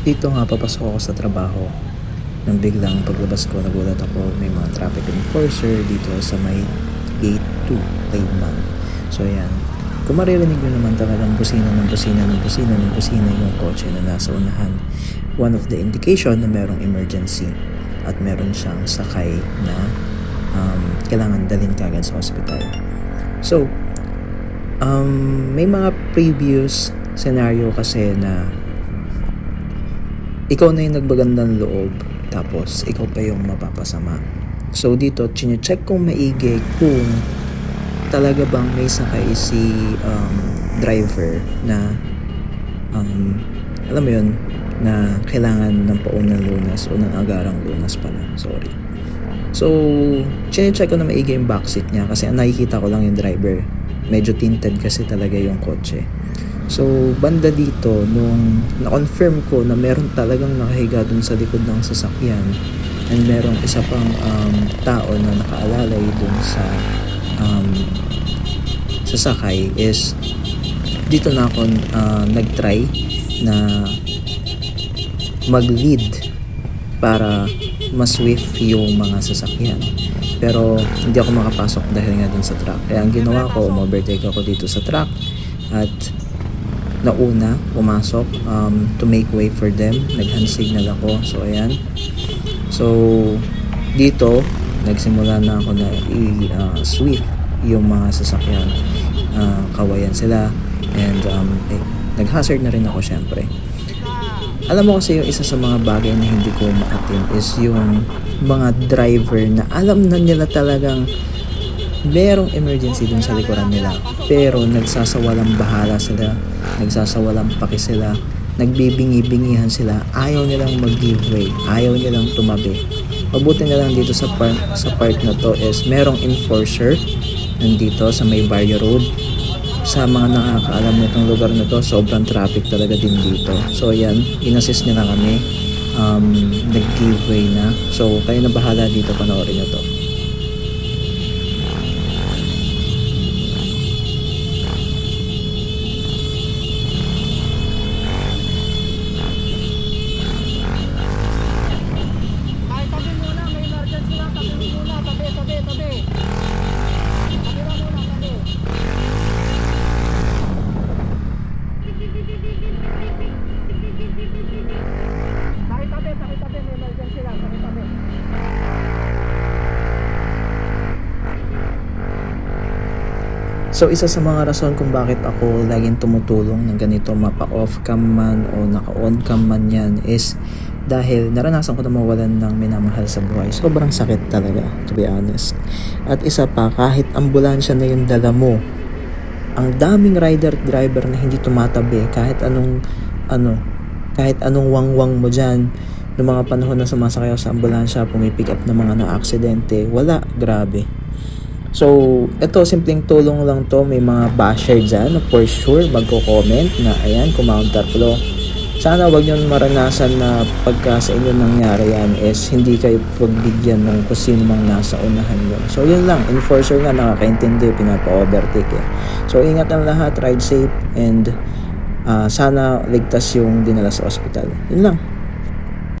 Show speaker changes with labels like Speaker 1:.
Speaker 1: Dito nga papasok ako sa trabaho. Nang biglang paglabas ko, nagulat ako, may mga traffic enforcer dito sa may gate 2, Tayman. So ayan, kung maririnig nyo naman talagang busina ng busina ng busina ng busina yung kotse na nasa unahan, one of the indication na merong emergency at meron siyang sakay na kailangan dalhin kagad sa hospital. So, may mga previous scenario kasi na ikaw na yung nagbagandang loob tapos ikaw pa yung mapapasama. So dito, chine-check kong maigi kung talaga bang may sakay si driver na alam mo yun, na kailangan ng paunang lunas o ng agarang lunas pala. Sorry. So, chine-check ko na maigi yung backseat niya kasi nakikita ko lang yung driver. Medyo tinted kasi talaga yung kotse. So, banda dito, nung na-confirm ko na meron talagang nakahiga dun sa likod ng sasakyan and merong isa pang tao na nakaalalay dun sa sasakay is dito na ako nag-try na mag-lead para mas swift yung mga sasakyan. Pero hindi ako makapasok dahil nga dun sa truck. Kaya ang ginawa ko, umovertake ako dito sa truck at nauna, pumasok to make way for them. Nag-hand signal ako. So, ayan. So, dito, nagsimula na ako na i-swift yung mga sasakyan. Kawayan sila. And, nag-hazard na rin ako syempre. Alam mo kasi yung isa sa mga bagay na hindi ko ma-attend is yung mga driver na alam na nila talagang merong emergency dun sa likuran nila pero nagsasawalang bahala sila, nagsasawalang paki sila, nagbibingi-bingihan sila, ayaw nilang mag-give way, ayaw nilang tumabi. Mabuti na lang dito sa part na to is merong enforcer nandito sa may Barrio Road. Sa mga nakakaalam nitong lugar na to, sobrang traffic talaga din dito. So yan, inassist nila kami, nag-give way na. So kayo na bahala dito, panoorin nyo to. So isa sa mga rason kung bakit ako laging tumutulong ng ganito, mapa-off cam man o naka-on cam man yan, is dahil naranasan ko na mawalan ng minamahal sa buhay. Sobrang sakit talaga, to be honest. At isa pa, kahit ambulansya na yung dala mo, ang daming driver na hindi tumatabi kahit anong wangwang mo dyan. Noong mga panahon na sumasakay ako sa ambulansya, pumipick up ng mga na-aksidente, wala, grabe. So, ito, simpleng tulong lang to. May mga basher dyan na for sure magko-comment na ayan, counterflow. Sana wag nyo maranasan na pagka sa inyo nangyari yan is hindi kayo pagbigyan ng kung sino mang nasa unahan nyo. So, yun lang. Enforcer nga nakakaintindi, pinapa-overtake eh. So, ingat ang lahat, ride safe, and sana ligtas yung dinala sa ospital. Yun lang.